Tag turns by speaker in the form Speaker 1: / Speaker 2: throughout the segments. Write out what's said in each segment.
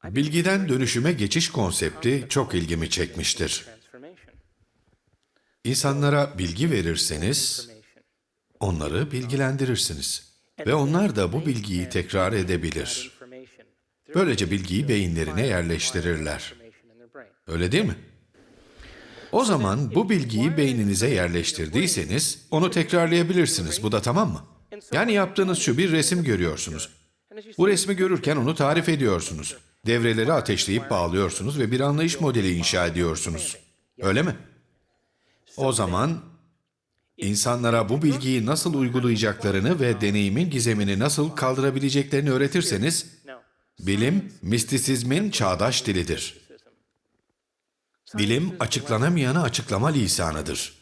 Speaker 1: Bilgiden dönüşüme geçiş konsepti çok ilgimi çekmiştir. İnsanlara bilgi verirseniz, onları bilgilendirirsiniz. Ve onlar da bu bilgiyi tekrar edebilir. Böylece bilgiyi beyinlerine yerleştirirler. Öyle değil mi? O zaman bu bilgiyi beyninize yerleştirdiyseniz, onu tekrarlayabilirsiniz. Bu da tamam mı? Yani yaptığınız şu: bir resim görüyorsunuz. Bu resmi görürken onu tarif ediyorsunuz. Devreleri ateşleyip bağlıyorsunuz ve bir anlayış modeli inşa ediyorsunuz. Öyle mi? O zaman insanlara bu bilgiyi nasıl uygulayacaklarını ve deneyimin gizemini nasıl kaldırabileceklerini öğretirseniz, bilim, mistisizmin çağdaş dilidir. Bilim, açıklanamayanı açıklama lisanıdır.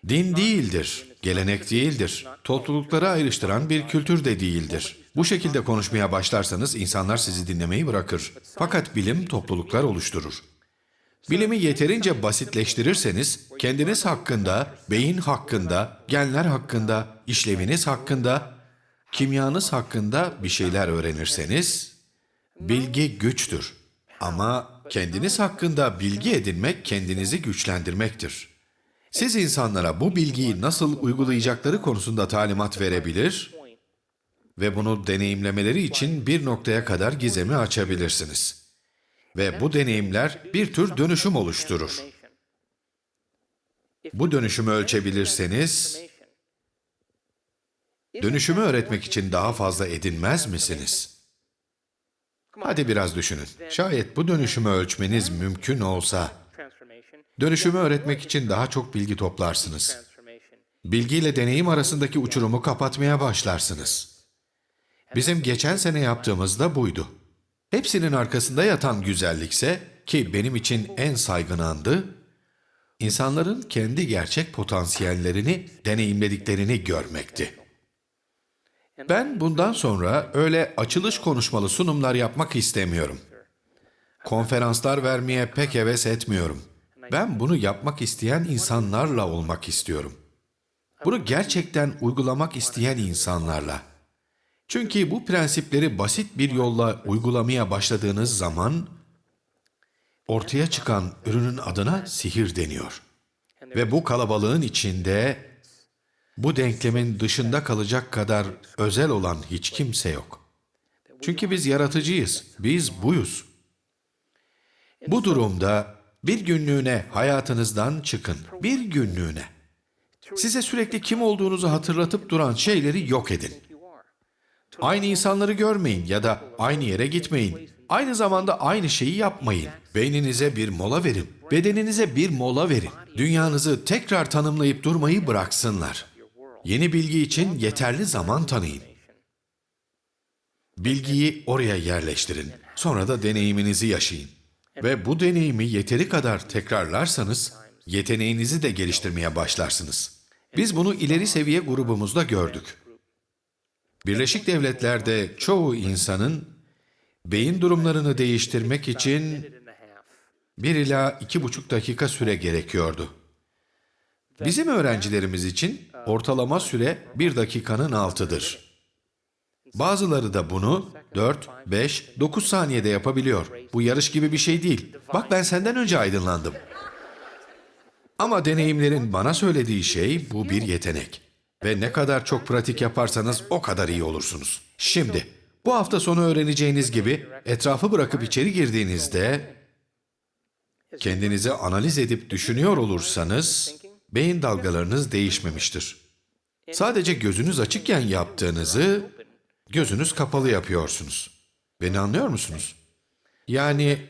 Speaker 1: Din değildir, gelenek değildir, toplulukları ayrıştıran bir kültür de değildir. Bu şekilde konuşmaya başlarsanız insanlar sizi dinlemeyi bırakır. Fakat bilim topluluklar oluşturur. Bilimi yeterince basitleştirirseniz, kendiniz hakkında, beyin hakkında, genler hakkında, işleviniz hakkında, kimyanız hakkında bir şeyler öğrenirseniz, bilgi güçtür. Ama kendiniz hakkında bilgi edinmek, kendinizi güçlendirmektir. Siz insanlara bu bilgiyi nasıl uygulayacakları konusunda talimat verebilir ve bunu deneyimlemeleri için bir noktaya kadar gizemi açabilirsiniz. Ve bu deneyimler bir tür dönüşüm oluşturur. Bu dönüşümü ölçebilirseniz, dönüşümü öğretmek için daha fazla edinmez misiniz? Hadi biraz düşünün. Şayet bu dönüşümü ölçmeniz mümkün olsa, dönüşümü öğretmek için daha çok bilgi toplarsınız. Bilgiyle deneyim arasındaki uçurumu kapatmaya başlarsınız. Bizim geçen sene yaptığımız da buydu. Hepsinin arkasında yatan güzellikse, ki benim için en saygın andı, insanların kendi gerçek potansiyellerini deneyimlediklerini görmekti. Ben bundan sonra öyle açılış konuşmalı sunumlar yapmak istemiyorum. Konferanslar vermeye pek heves etmiyorum. Ben bunu yapmak isteyen insanlarla olmak istiyorum. Bunu gerçekten uygulamak isteyen insanlarla. Çünkü bu prensipleri basit bir yolla uygulamaya başladığınız zaman, ortaya çıkan ürünün adına sihir deniyor. Ve bu kalabalığın içinde, bu denklemin dışında kalacak kadar özel olan hiç kimse yok. Çünkü biz yaratıcıyız, biz buyuz. Bu durumda bir günlüğüne hayatınızdan çıkın, bir günlüğüne. Size sürekli kim olduğunuzu hatırlatıp duran şeyleri yok edin. Aynı insanları görmeyin ya da aynı yere gitmeyin. Aynı zamanda aynı şeyi yapmayın. Beyninize bir mola verin. Bedeninize bir mola verin. Dünyanızı tekrar tanımlayıp durmayı bıraksınlar. Yeni bilgi için yeterli zaman tanıyın. Bilgiyi oraya yerleştirin. Sonra da deneyiminizi yaşayın. Ve bu deneyimi yeteri kadar tekrarlarsanız, yeteneğinizi de geliştirmeye başlarsınız. Biz bunu ileri seviye grubumuzda gördük. Birleşik Devletler'de çoğu insanın beyin durumlarını değiştirmek için 1 ila 2,5 dakika süre gerekiyordu. Bizim öğrencilerimiz için ortalama süre 1 dakikanın altıdır. Bazıları da bunu 4, 5, 9 saniyede yapabiliyor. Bu yarış gibi bir şey değil. Bak, ben senden önce aydınlandım. Ama deneyimlerin bana söylediği şey, bu bir yetenek. Ve ne kadar çok pratik yaparsanız o kadar iyi olursunuz. Şimdi, bu hafta sonu öğreneceğiniz gibi etrafı bırakıp içeri girdiğinizde, kendinizi analiz edip düşünüyor olursanız, beyin dalgalarınız değişmemiştir. Sadece gözünüz açıkken yaptığınızı, gözünüz kapalı yapıyorsunuz. Beni anlıyor musunuz? Yani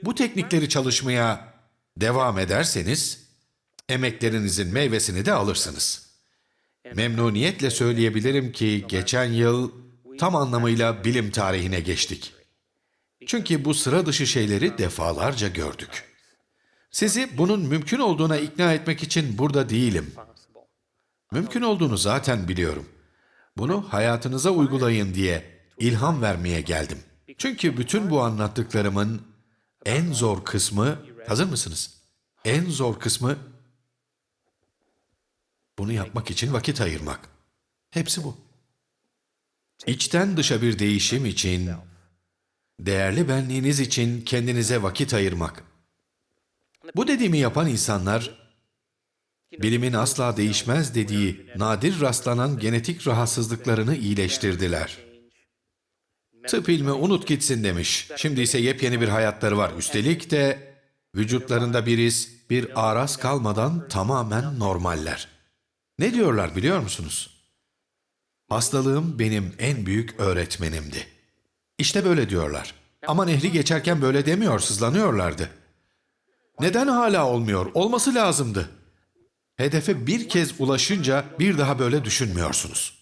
Speaker 1: bu teknikleri çalışmaya devam ederseniz, emeklerinizin meyvesini de alırsınız. Memnuniyetle söyleyebilirim ki geçen yıl tam anlamıyla bilim tarihine geçtik. Çünkü bu sıra dışı şeyleri defalarca gördük. Sizi bunun mümkün olduğuna ikna etmek için burada değilim. Mümkün olduğunu zaten biliyorum. Bunu hayatınıza uygulayın diye ilham vermeye geldim. Çünkü bütün bu anlattıklarımın en zor kısmı, hazır mısınız? En zor kısmı, bunu yapmak için vakit ayırmak. Hepsi bu. İçten dışa bir değişim için Değerli benliğiniz için kendinize vakit ayırmak. Bu dediğimi yapan insanlar, bilimin asla değişmez dediği nadir rastlanan genetik rahatsızlıklarını iyileştirdiler. Tıp ilmi unut gitsin demiş. Şimdi ise yepyeni bir hayatları var. Üstelik de vücutlarında bir iz, bir araz kalmadan tamamen normaller. Ne diyorlar biliyor musunuz? Hastalığım benim en büyük öğretmenimdi. İşte böyle diyorlar. Ama nehri geçerken böyle demiyor, sızlanıyorlardı. Neden hala olmuyor? Olması lazımdı. Hedefe bir kez ulaşınca bir daha böyle düşünmüyorsunuz.